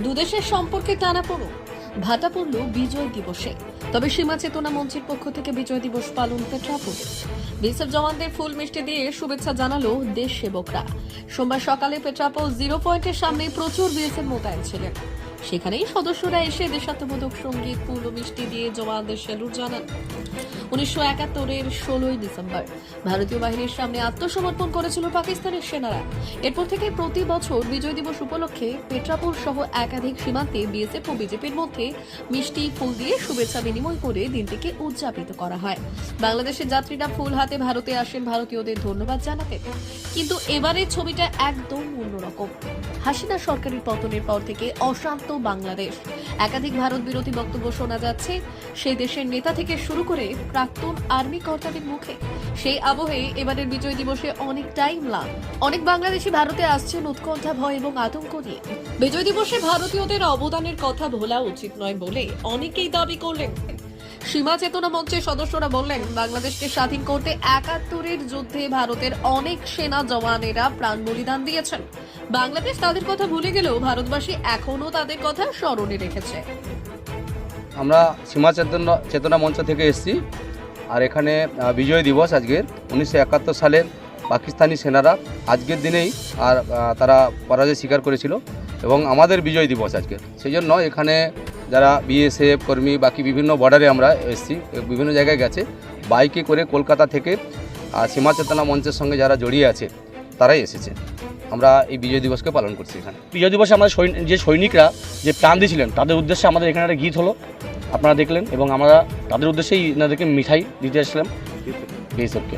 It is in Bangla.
দুদেশের সম্পর্কে টানাপোড়েন ভাটা পড়ল বিজয় দিবসে। তবে সীমা চেতনা মঞ্চের পক্ষ থেকে বিজয় দিবস পালন পেট্রাপোলে বিএসএফ জওয়ানদের ফুল মিষ্টি দিয়ে শুভেচ্ছা জানালো দেশ সেবকরা। সোমবার সকালে পেট্রাপোল জিরো পয়েন্টের সামনে প্রচুর বিএসএফ মোতায়েন ছিলেন। সেখানেই সদস্যরা এসে দেশাত্মবোধক সঙ্গীত, ফুল ও মিষ্টি দিয়ে জওয়ানদের স্যালুট জানান। 1971-এর 16ই ডিসেম্বর ভারতীয় বাহিনীর সামনে আত্মসমর্পণ করেছিল পাকিস্তানের সেনারা। এরপর থেকে প্রতি বছর বিজয় দিবস উপলক্ষে পেট্রাপোল সহ একাধিক সীমান্তে বিএসএফ ও বিজেপির মধ্যে মিষ্টি, ফুল দিয়ে শুভেচ্ছা বিনিময় করে দিনটিকে উদযাপিত করা হয়। বাংলাদেশের যাত্রীরা ফুল হাতে ভারতে আসেন ভারতীয়দের ধন্যবাদ জানাতে। কিন্তু এবারের ছবিটা একদম অন্যরকম। হাসিনা সরকারের পতনের পর থেকে অশান্ত বাংলাদেশ। একাধিক ভারত বিরোধী বক্তব্য শোনা যাচ্ছে সেই দেশের নেতা থেকে শুরু করে প্রাক্তন আর্মি কর্তাদের মুখে। সেই আবহে এবারের বিজয় দিবসে অনেকটাই ম্লান। অনেক বাংলাদেশি ভারতে আসছেন উৎকণ্ঠা, ভয় এবং আতঙ্ক নিয়ে। বিজয় দিবসে ভারতীয়দের অবদানের কথা ভোলা উচিত নয় বলে অনেকেই দাবি করলেন। সীমা চেতনা মঞ্চের সদস্যরা বললেন, বাংলাদেশকে স্বাধীন করতে 71-এর যুদ্ধে ভারতের অনেক সেনা জওয়ানেরা প্রাণ বলিদান দিয়েছেন। বাংলাদেশ তাদের কথা ভুলে গেলেও ভারতবাসী এখনো তাদের কথা স্মরণে রেখেছে। আমরা সীমা চেতনা মঞ্চ থেকে এসেছি। আর এখানে বিজয় দিবস আজকের 1971 সালের পাকিস্তানি সেনারা আজকের দিনেই আর তারা পরাজয় স্বীকার করেছিল এবং আমাদের বিজয় দিবস আজকের। সেই জন্য এখানে যারা বিএসএফ কর্মী, বাকি বিভিন্ন বর্ডারে আমরা এসেছি, বিভিন্ন জায়গায় গেছে বাইকে করে কলকাতা থেকে। সীমা চেতনা মঞ্চের সঙ্গে যারা জড়িয়ে আছে তারাই এসেছে। আমরা এই বিজয় দিবসকে পালন করছি। এখানে বিজয় দিবসে আমাদের যে সৈনিকরা যে প্রাণ দিয়েছিলেন তাদের উদ্দেশ্যে আমাদের এখানে একটা গীত হলো, আপনারা দেখলেন, এবং আমরা তাদের উদ্দেশ্যেই এনাদেরকে মিঠাই দিতে আসলাম বিএসএফকে।